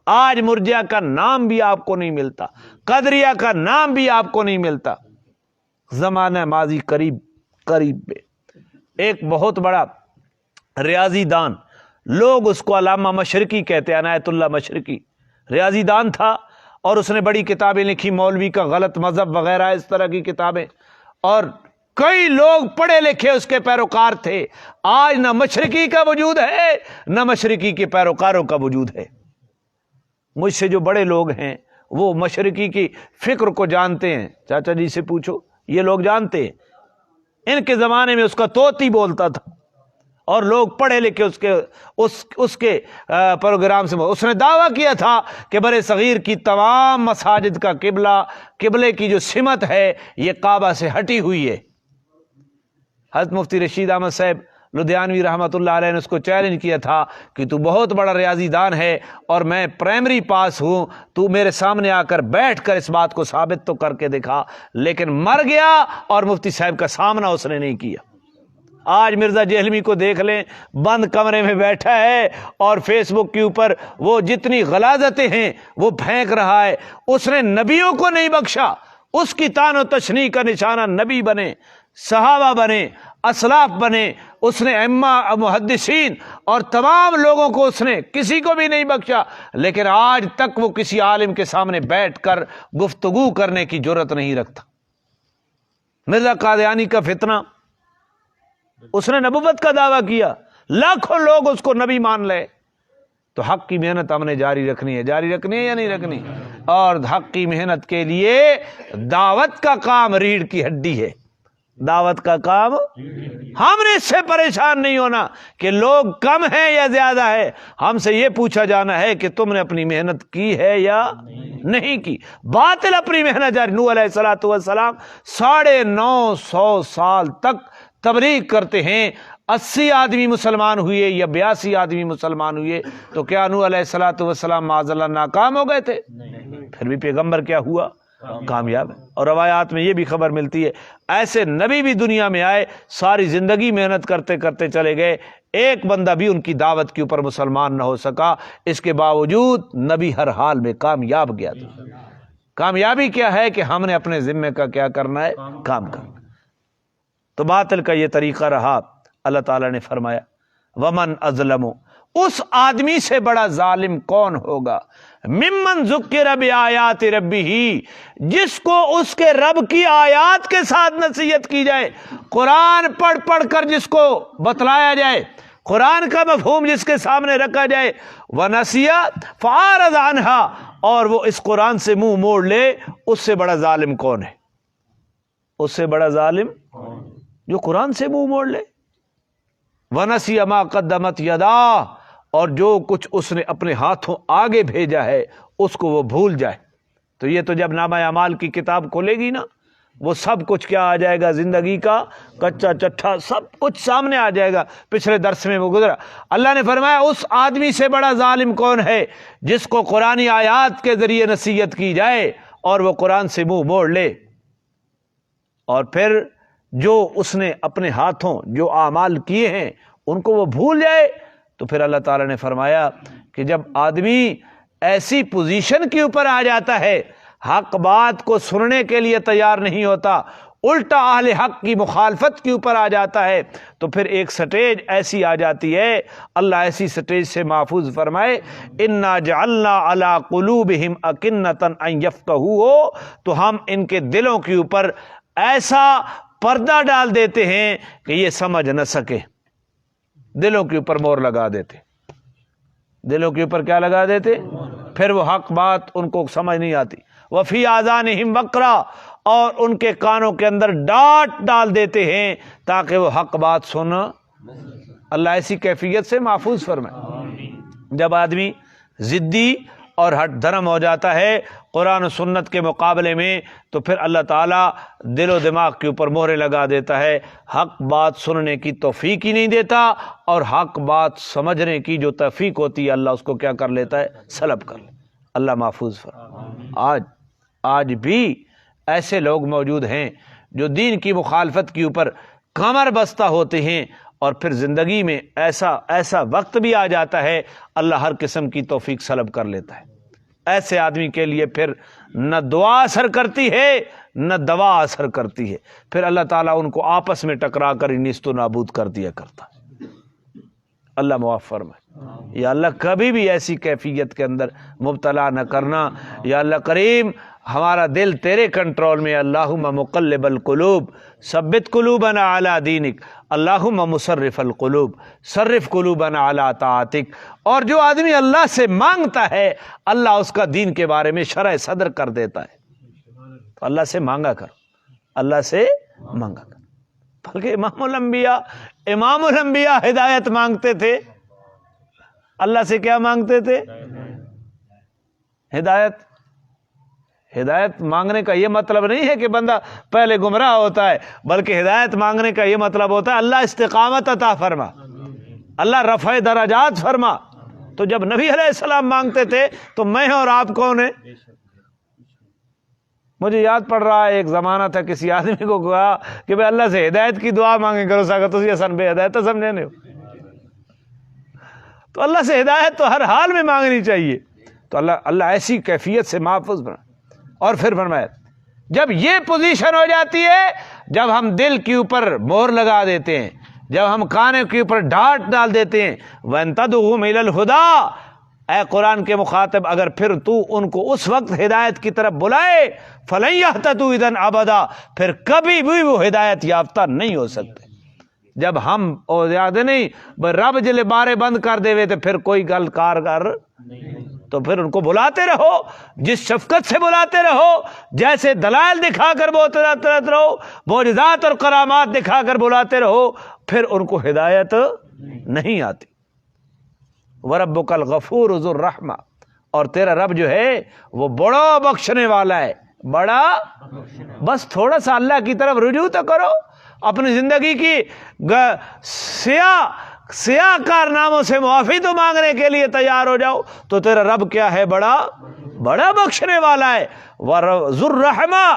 آج مرجئہ کا نام بھی آپ کو نہیں ملتا، قدریہ کا نام بھی آپ کو نہیں ملتا. زمانہ ماضی قریب میں ایک بہت بڑا ریاضی دان، لوگ اس کو علامہ مشرقی کہتے ہیں، عنایت اللہ مشرقی، ریاضی دان تھا، اور اس نے بڑی کتابیں لکھی، مولوی کا غلط مذہب وغیرہ اس طرح کی کتابیں، اور کئی لوگ پڑھے لکھے اس کے پیروکار تھے. آج نہ مشرقی کا وجود ہے نہ مشرقی کے پیروکاروں کا وجود ہے. مجھ سے جو بڑے لوگ ہیں وہ مشرقی کی فکر کو جانتے ہیں. چاچا جی سے پوچھو، یہ لوگ جانتے ہیں. ان کے زمانے میں اس کا طوطی بولتا تھا، اور لوگ پڑھے لکھے اس کے پروگرام سے. اس نے دعویٰ کیا تھا کہ برِ صغیر کی تمام مساجد کا قبلے کی جو سمت ہے یہ کعبہ سے ہٹی ہوئی ہے. حضرت مفتی رشید احمد صاحب لدھیانوی رحمۃ اللہ علیہ نے اس کو چیلنج کیا تھا کہ تو بہت بڑا ریاضی دان ہے اور میں پرائمری پاس ہوں، تو میرے سامنے آ کر بیٹھ کر اس بات کو ثابت تو کر کے دکھا. لیکن مر گیا اور مفتی صاحب کا سامنا اس نے نہیں کیا. آج مرزا جہلمی کو دیکھ لیں، بند کمرے میں بیٹھا ہے اور فیس بک کے اوپر وہ جتنی غلاظتیں ہیں وہ پھینک رہا ہے. اس نے نبیوں کو نہیں بخشا، اس کی طعن و تشنیع کا نشانہ نبی بنے، صحابہ بنے. اسلاف بنے، اس نے ائمہ محدثین اور تمام لوگوں کو اس نے کسی کو بھی نہیں بخشا، لیکن آج تک وہ کسی عالم کے سامنے بیٹھ کر گفتگو کرنے کی جرت نہیں رکھتا۔ مرزا قادیانی کا فتنہ، اس نے نبوت کا دعویٰ کیا، لاکھوں لوگ اس کو نبی مان لے، تو حق کی محنت ہم نے جاری رکھنی ہے یا نہیں رکھنی؟ اور حق کی محنت کے لیے دعوت کا کام ریڑھ کی ہڈی ہے، دعوت کا کام۔ ہم نے اس سے پریشان نہیں ہونا کہ لوگ کم ہیں یا زیادہ ہے، ہم سے یہ پوچھا جانا ہے کہ تم نے اپنی محنت کی ہے یا نہیں کی۔ باطل اپنی محنت جاری، نوح علیہ السلام 950 سال تک تبلیغ کرتے ہیں، 80 آدمی مسلمان ہوئے یا 82 آدمی مسلمان ہوئے، تو کیا نوح علیہ السلام معاذ اللہ ناکام ہو گئے تھے؟ پھر بھی پیغمبر کیا ہوا؟ کامیاب ہے۔ اور روایات میں یہ بھی خبر ملتی ہے ایسے نبی بھی دنیا میں آئے، ساری زندگی محنت کرتے کرتے چلے گئے، ایک بندہ بھی ان کی دعوت کے اوپر مسلمان نہ ہو سکا، اس کے باوجود نبی ہر حال میں کامیاب گیا تھا۔ کامیابی کیا ہے کہ ہم نے اپنے ذمے کا کیا کرنا ہے؟ کام کرنا۔ تو باطل کا یہ طریقہ رہا۔ اللہ تعالیٰ نے فرمایا ومن اظلم، اس آدمی سے بڑا ظالم کون ہوگا، ممن ذکر بآیات ربہ، جس کو اس کے رب کی آیات کے ساتھ نصیحت کی جائے، قرآن پڑھ پڑھ کر جس کو بتلایا جائے، قرآن کا مفہوم جس کے سامنے رکھا جائے، ونسی فاعرض عنہا، اور وہ اس قرآن سے منہ موڑ لے، اس سے بڑا ظالم کون ہے؟ اس سے بڑا ظالم جو قرآن سے منہ موڑ لے، وَنَسِيَ مَا قَدَّمَتْ يَدَاهُ، اور جو کچھ اس نے اپنے ہاتھوں آگے بھیجا ہے اس کو وہ بھول جائے۔ تو یہ تو جب نامہ اعمال کی کتاب کھولے گی نا، وہ سب کچھ کیا آ جائے گا، زندگی کا کچا چٹھا سب کچھ سامنے آ جائے گا۔ پچھلے درس میں وہ گزرا، اللہ نے فرمایا اس آدمی سے بڑا ظالم کون ہے جس کو قرآنی آیات کے ذریعے نصیحت کی جائے اور وہ قرآن سے منہ موڑ لے، اور پھر جو اس نے اپنے ہاتھوں جو اعمال کیے ہیں ان کو وہ بھول جائے۔ تو پھر اللہ تعالیٰ نے فرمایا کہ جب آدمی ایسی پوزیشن کے اوپر آ جاتا ہے، حق بات کو سننے کے لیے تیار نہیں ہوتا، الٹا اہل حق کی مخالفت کے اوپر آ جاتا ہے، تو پھر ایک سٹیج ایسی آ جاتی ہے، اللہ ایسی سٹیج سے محفوظ فرمائے، انا جعلنا علی قلوبہم اکنۃ ان یفقہوا، تو ہم ان کے دلوں کے اوپر ایسا پردہ ڈال دیتے ہیں کہ یہ سمجھ نہ سکے، دلوں کے اوپر مور لگا دیتے، دلوں کے اوپر کیا لگا دیتے؟ پھر وہ حق بات ان کو سمجھ نہیں آتی۔ وفی آذانہم وقرا، اور ان کے کانوں کے اندر ڈانٹ ڈال دیتے ہیں تاکہ وہ حق بات سن۔ اللہ ایسی کیفیت سے محفوظ فرمائے۔ جب آدمی ضدی اور ہٹ دھرم ہو جاتا ہے قرآن و سنت کے مقابلے میں، تو پھر اللہ تعالیٰ دل و دماغ کے اوپر مہرے لگا دیتا ہے، حق بات سننے کی توفیق ہی نہیں دیتا، اور حق بات سمجھنے کی جو توفیق ہوتی ہے اللہ اس کو کیا کر لیتا ہے؟ سلب کر لیتا۔ اللہ محفوظ فرمائے۔ آج بھی ایسے لوگ موجود ہیں جو دین کی مخالفت کے اوپر کمر بستہ ہوتے ہیں، اور پھر زندگی میں ایسا وقت بھی آ جاتا ہے اللہ ہر قسم کی توفیق سلب کر لیتا ہے۔ ایسے آدمی کے لیے پھر نہ دعا اثر کرتی ہے نہ دوا اثر کرتی ہے، پھر اللہ تعالیٰ ان کو آپس میں ٹکرا کر نیست و نابود کر دیا کرتا ہے۔ اللہ معاف فرمائے۔ یا اللہ کبھی بھی ایسی کیفیت کے اندر مبتلا نہ کرنا۔ یا اللہ کریم ہمارا دل تیرے کنٹرول میں، اللہم مقلب القلوب ثبت قلوبنا علی دینک، اللہم مصرف القلوب صرف قلوبنا علی طاعتک۔ اور جو آدمی اللہ سے مانگتا ہے اللہ اس کا دین کے بارے میں شرح صدر کر دیتا ہے۔ تو اللہ سے مانگا کر، اللہ سے مانگا کر۔ بلکہ امام الانبیاء ہدایت مانگتے تھے، اللہ سے کیا مانگتے تھے؟ ہدایت مانگنے کا یہ مطلب نہیں ہے کہ بندہ پہلے گمراہ ہوتا ہے، بلکہ ہدایت مانگنے کا یہ مطلب ہوتا ہے اللہ استقامت عطا فرما، اللہ رفع درجات فرما۔ تو جب نبی علیہ السلام مانگتے تھے تو میں اور آپ کون ہیں؟ مجھے یاد پڑ رہا ہے ایک زمانہ تھا کسی آدمی کو کہا کہ بھائی اللہ سے ہدایت کی دعا مانگے کرو، ساگر تسی اصل بے ہدایت سمجھے نہیں ہو۔ تو اللہ سے ہدایت تو ہر حال میں مانگنی چاہیے۔ تو اللہ ایسی کیفیت سے محفوظ بنا۔ اور پھر فرمایا جب یہ پوزیشن ہو جاتی ہے جب ہم دل کے اوپر مہر لگا دیتے ہیں، جب ہم کانوں کے اوپر ڈانٹ ڈال دیتے ہیں، وَإِن تَدْعُوهُمْ إِلَى الْهُدَىٰ، اے قرآن کے مخاطب، اگر پھر تو ان کو اس وقت ہدایت کی طرف بلائے، فَلَن يَهْتَدُوا إِذًا أَبَدًا، پھر کبھی بھی وہ ہدایت یافتہ نہیں ہو سکتے۔ جب ہم یاد نہیں رب جلے بارے بند کر دے ہوئے تو پھر کوئی گل کارگر تو پھر ان کو بلاتے رہو، جس شفقت سے بلاتے رہو، جیسے دلائل دکھا کر بلاتے رہو، معجزات اور کرامات دکھا کر بلاتے رہو، پھر ان کو ہدایت نہیں آتی۔ وَرَبُّكَ الْغَفُورُ ذُو الرَّحْمَةِ، اور تیرا رب جو ہے وہ بڑا بخشنے والا ہے، بڑا، بس تھوڑا سا اللہ کی طرف رجوع تو کرو، اپنی زندگی کی سیاہ کارناموں سے معافی تو مانگنے کے لیے تیار ہو جاؤ، تو تیرا رب کیا ہے؟ بڑا بخشنے والا ہے، ذو الرحمہ،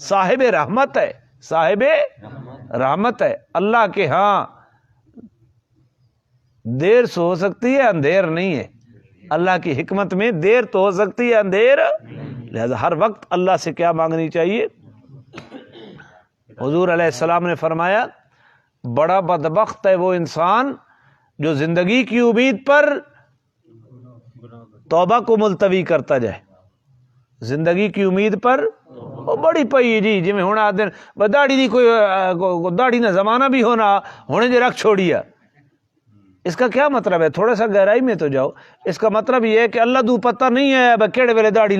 صاحب رحمت ہے، صاحب رحمت ہے۔ اللہ کے ہاں دیر سے ہو سکتی ہے، اندھیر نہیں ہے۔ اللہ کی حکمت میں دیر تو ہو سکتی ہے، اندھیر، لہذا ہر وقت اللہ سے کیا مانگنی چاہیے؟ حضور علیہ السلام نے فرمایا بڑا بدبخت ہے وہ انسان جو زندگی کی امید پر توبہ کو ملتوی کرتا جائے، زندگی کی امید پر وہ بڑی پئی جی جی میں ہونا دن داڑھی دی کوئی داڑھی نہ زمانہ بھی ہونا ہونے جو رکھ چھوڑیا۔ اس کا کیا مطلب ہے؟ تھوڑا سا گہرائی میں تو جاؤ۔ اس کا مطلب یہ ہے کہ اللہ دو پتہ نہیں ہے کیڑے ویلے داڑھی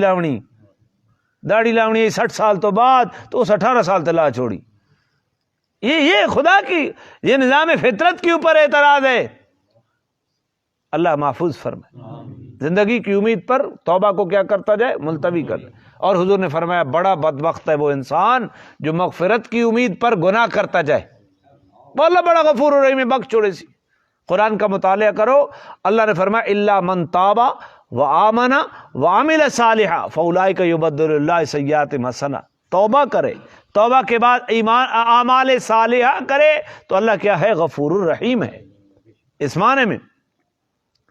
لاونی 60 سال تو بعد تو اس 18 سال تے لا چھوڑی۔ یہ خدا کی یہ نظام فطرت کے اوپر اعتراض ہے۔ اللہ محفوظ فرمائے، زندگی کی امید پر توبہ کو کیا کرتا جائے؟ ملتوی کر۔ اور حضور نے فرمایا بڑا بدبخت ہے وہ انسان جو مغفرت کی امید پر گناہ کرتا جائے۔ اللہ بڑا غفور الرحیم ہے، بخش چھوڑے سی۔ قرآن کا مطالعہ کرو، اللہ نے فرمایا الا من تاب وآمن وعمل صالحا فاولئک یبدل اللہ سیئاتہم حسنات، توبہ کرے، توبہ کے بعد ایمان اعمال صالحہ کرے تو اللہ کیا ہے؟ غفور الرحیم ہے۔ اس معنی میں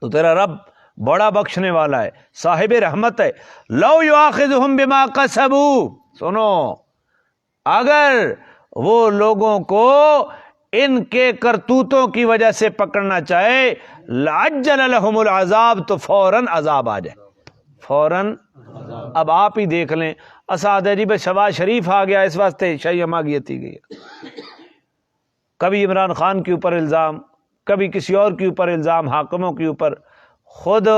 تو تیرا رب بڑا بخشنے والا ہے، صاحب رحمت ہے۔ لو یؤاخذہم بما کسبوا، سنو، اگر وہ لوگوں کو ان کے کرتوتوں کی وجہ سے پکڑنا چاہے، لعجل لہم العذاب، تو فوراً عذاب آ جائے، فوراً۔ اب آپ ہی دیکھ لیں، اساتذہ جی شہباز شریف آ گیا، اس واسطے شاہی اماگیتی گئی، کبھی عمران خان کے اوپر الزام، کبھی کسی اور کے اوپر الزام، حاکموں کے اوپر۔ خود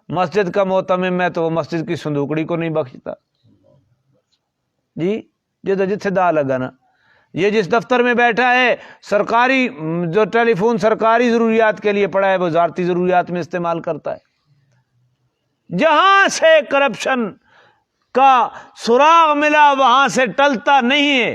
مسجد کا معتمم ہے تو وہ مسجد کی صندوقڑی کو نہیں بخشتا جی، جتھے دا لگا نا۔ یہ جس دفتر میں بیٹھا ہے، سرکاری جو ٹیلی فون سرکاری ضروریات کے لیے پڑا ہے، وہ ذاتی ضروریات میں استعمال کرتا ہے۔ جہاں سے کرپشن کا سراغ ملا وہاں سے ٹلتا نہیں ہے،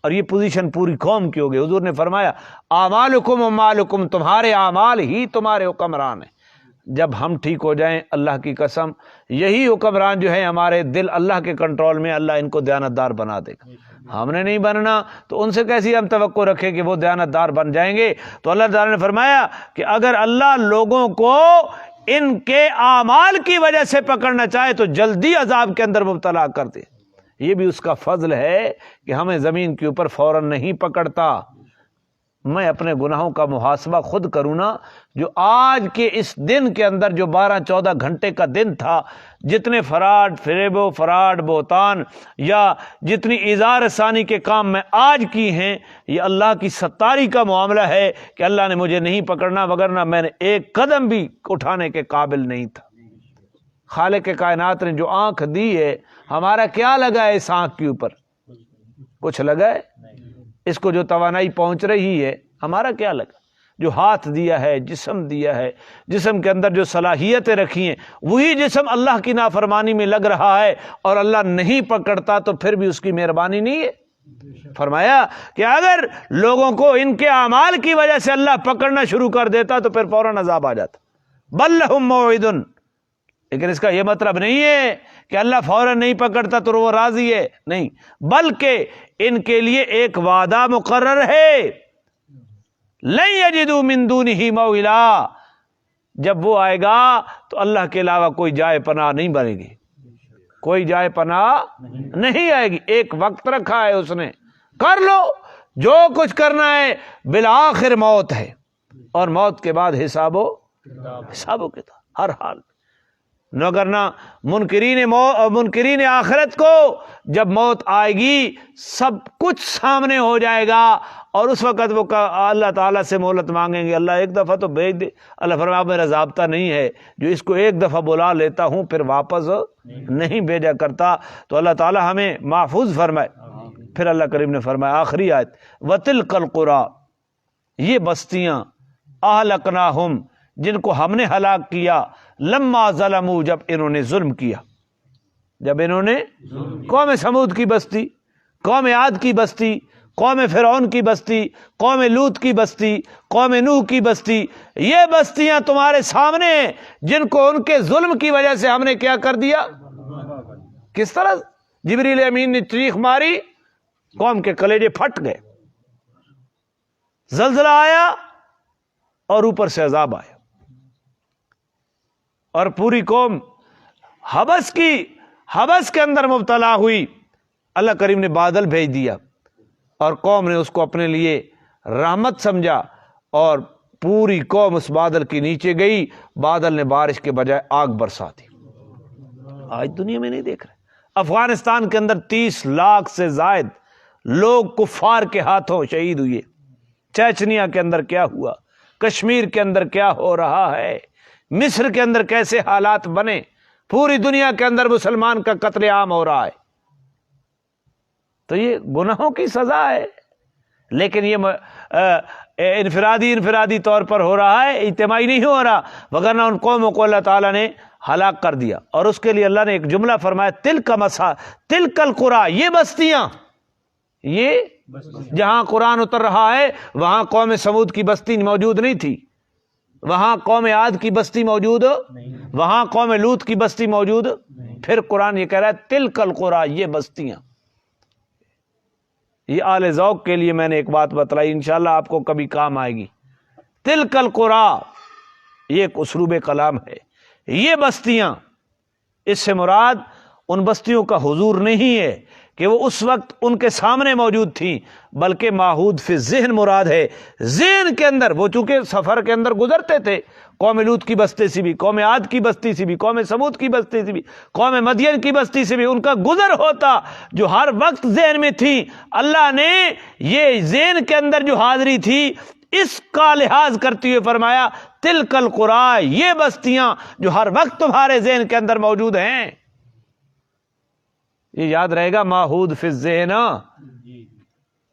اور یہ پوزیشن پوری قوم کی ہو گئی۔ حضور نے فرمایا اعمالکم ومالکم، تمہارے اعمال ہی تمہارے حکمران ہیں۔ جب ہم ٹھیک ہو جائیں، اللہ کی قسم یہی حکمران جو ہیں ہمارے دل اللہ کے کنٹرول میں، اللہ ان کو دیانتدار بنا دے گا۔ ہم نے نہیں بننا تو ان سے کیسی ہم توقع رکھیں کہ وہ دیانتدار بن جائیں گے؟ تو اللہ تعالیٰ نے فرمایا کہ اگر اللہ لوگوں کو ان کے اعمال کی وجہ سے پکڑنا چاہے تو جلدی عذاب کے اندر مبتلا کر دے۔ یہ بھی اس کا فضل ہے کہ ہمیں زمین کے اوپر فوراً نہیں پکڑتا۔ میں اپنے گناہوں کا محاسبہ خود کروں نا، جو آج کے اس دن کے اندر جو 12-14 گھنٹے کا دن تھا، جتنے فریب و فراڈ بہتان یا جتنی ایذا رسانی کے کام میں آج کی ہیں، یہ اللہ کی ستاری کا معاملہ ہے کہ اللہ نے مجھے نہیں پکڑنا، وگرنہ میں نے ایک قدم بھی اٹھانے کے قابل نہیں تھا۔ خالق کائنات نے جو آنکھ دی ہے، ہمارا کیا لگا ہے اس آنکھ کے اوپر؟ کچھ لگا ہے؟ اس کو جو توانائی پہنچ رہی ہے، ہمارا کیا لگا؟ جو ہاتھ دیا ہے، جسم دیا ہے، جسم کے اندر جو صلاحیتیں رکھی ہیں، وہی جسم اللہ کی نافرمانی میں لگ رہا ہے اور اللہ نہیں پکڑتا تو پھر بھی اس کی مہربانی نہیں ہے؟ فرمایا کہ اگر لوگوں کو ان کے اعمال کی وجہ سے اللہ پکڑنا شروع کر دیتا تو پھر فوراً عذاب آ جاتا۔ بل لہم موعد، لیکن اس کا یہ مطلب نہیں ہے کہ اللہ فوراً نہیں پکڑتا تو وہ راضی ہے، نہیں، بلکہ ان کے لیے ایک وعدہ مقرر ہے، لن یجدوا من دونہ موئلا، جب وہ آئے گا تو اللہ کے علاوہ کوئی جائے پناہ نہیں بنے گی۔ کوئی جائے پناہ نہیں آئے گی. ایک وقت رکھا ہے اس نے, کر لو جو کچھ کرنا ہے, بالآخر موت ہے, اور موت کے بعد حساب و کتاب ہر حال. مگر نہ منکرین آخرت کو جب موت آئے گی سب کچھ سامنے ہو جائے گا, اور اس وقت وہ اللہ تعالیٰ سے مہلت مانگیں گے, اللہ ایک دفعہ تو بھیج دے. اللہ فرمایا میرا ضابطہ نہیں ہے جو اس کو ایک دفعہ بلا لیتا ہوں پھر واپس نہیں بھیجا کرتا. تو اللہ تعالیٰ ہمیں محفوظ فرمائے. پھر اللہ کریم نے فرمایا آخری آیت, وَتِلْكَ الْقُرَىٰ, یہ بستیاں, اہلکناہم, جن کو ہم نے ہلاک کیا, لما ظلموا, جب انہوں نے ظلم کیا. جب انہوں نے قوم سمود کی بستی, قوم عاد کی بستی, قوم فرعون کی بستی, قوم لوط کی بستی, قوم نوح کی بستی, یہ بستیاں تمہارے سامنے ہیں جن کو ان کے ظلم کی وجہ سے ہم نے کیا کر دیا. کس طرح جبریل امین نے چیخ ماری, قوم کے کلیجے پھٹ گئے, زلزلہ آیا اور اوپر سے عذاب آیا, اور پوری قوم حبس کے اندر مبتلا ہوئی. اللہ کریم نے بادل بھیج دیا اور قوم نے اس کو اپنے لیے رحمت سمجھا, اور پوری قوم اس بادل کے نیچے گئی. بادل نے بارش کے بجائے آگ برسا دی. آج دنیا میں نہیں دیکھ رہے. افغانستان کے اندر 30 لاکھ سے زائد لوگ کفار کے ہاتھوں شہید ہوئے. چیچنیا کے اندر کیا ہوا, کشمیر کے اندر کیا ہو رہا ہے, مصر کے اندر کیسے حالات بنے, پوری دنیا کے اندر مسلمان کا قتل عام ہو رہا ہے. تو یہ گناہوں کی سزا ہے, لیکن یہ انفرادی طور پر ہو رہا ہے, اجتماعی نہیں ہو رہا. وگرنہ ان قوموں کو اللہ تعالیٰ نے ہلاک کر دیا. اور اس کے لیے اللہ نے ایک جملہ فرمایا, تلک القریٰ, یہ بستیاں, یہ جہاں قرآن اتر رہا ہے وہاں قوم سمود کی بستی موجود نہیں تھی, وہاں قوم عاد کی بستی موجود, وہاں قوم لوط کی بستی موجود. پھر قرآن یہ کہہ رہا ہے تلک القریٰ, یہ بستیاں. یہ آل ذوق کے لیے میں نے ایک بات بتلائی, انشاءاللہ آپ کو کبھی کام آئے گی. تلک القریٰ یہ ایک اسلوب کلام ہے, یہ بستیاں. اس سے مراد ان بستیوں کا حضور نہیں ہے کہ وہ اس وقت ان کے سامنے موجود تھیں, بلکہ ماحود فی ذہن مراد ہے. ذہن کے اندر وہ چونکہ سفر کے اندر گزرتے تھے, قوم لوط کی بستی سے بھی, قوم عاد کی بستی سے بھی, قوم سمود کی بستی سے بھی, قوم مدین کی بستی سے بھی, ان کا گزر ہوتا جو ہر وقت ذہن میں تھی. اللہ نے یہ ذہن کے اندر جو حاضری تھی اس کا لحاظ کرتے ہوئے فرمایا تلک القریٰ, یہ بستیاں جو ہر وقت تمہارے ذہن کے اندر موجود ہیں. یہ یاد رہے گا, ماحود فی الذہن,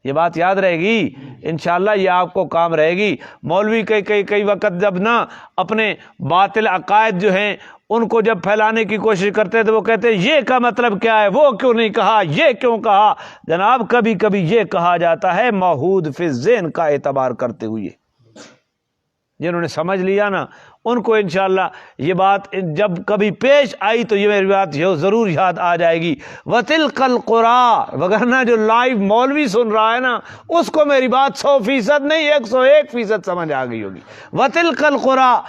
یہ بات یاد رہے گی انشاءاللہ, یہ آپ کو کام رہے گی. مولوی کئی وقت جب نہ اپنے باطل عقائد جو ہیں ان کو جب پھیلانے کی کوشش کرتے تو وہ کہتے ہیں یہ کا مطلب کیا ہے, وہ کیوں نہیں کہا, یہ کیوں کہا. جناب کبھی کبھی یہ کہا جاتا ہے ماحود فی الذہن کا اعتبار کرتے ہوئے. جنہوں نے سمجھ لیا نا ان کو انشاءاللہ یہ بات جب کبھی پیش آئی تو یہ میری بات ضرور یاد آ جائے گی. وَتِلْكَ الْقُرَىٰ, وگرنہ جو لائیو مولوی سن رہا ہے نا اس کو میری بات 100% نہیں 101% سمجھ آ گئی ہوگی. وَتِلْكَ الْقُرَىٰ,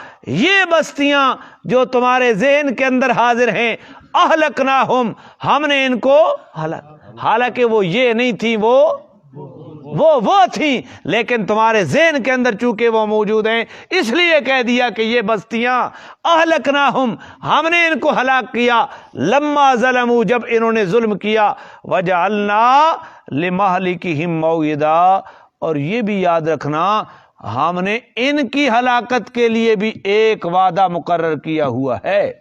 یہ بستیاں جو تمہارے ذہن کے اندر حاضر ہیں, اہلکناہم, ہم نے ان کو حالانکہ وہ یہ نہیں تھی, وہ تھیں, لیکن تمہارے ذہن کے اندر چونکہ وہ موجود ہیں اس لیے کہہ دیا کہ یہ بستیاں اہلکناہم, ہم نے ان کو ہلاک کیا. لما ظلموا, جب انہوں نے ظلم کیا. وجعلنا لمہلکہم موعدا, اور یہ بھی یاد رکھنا ہم نے ان کی ہلاکت کے لیے بھی ایک وعدہ مقرر کیا ہوا ہے.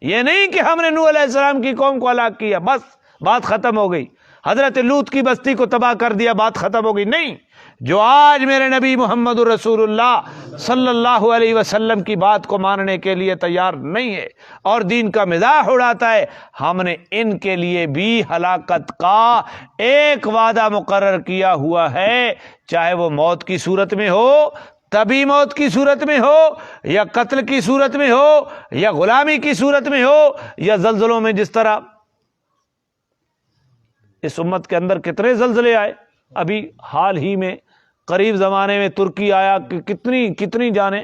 یہ نہیں کہ ہم نے نوح علیہ السلام کی قوم کو ہلاک کیا بس بات ختم ہو گئی, حضرت لوط کی بستی کو تباہ کر دیا بات ختم ہو گئی. نہیں, جو آج میرے نبی محمد رسول اللہ صلی اللہ علیہ وسلم کی بات کو ماننے کے لیے تیار نہیں ہے اور دین کا مزاح اڑاتا ہے, ہم نے ان کے لیے بھی ہلاکت کا ایک وعدہ مقرر کیا ہوا ہے, چاہے وہ موت کی صورت میں ہو, طبی موت کی صورت میں ہو, یا قتل کی صورت میں ہو, یا غلامی کی صورت میں ہو, یا زلزلوں میں. جس طرح اس امت کے اندر کتنے زلزلے آئے, ابھی حال ہی میں قریب زمانے میں ترکی آیا, کتنی جانیں,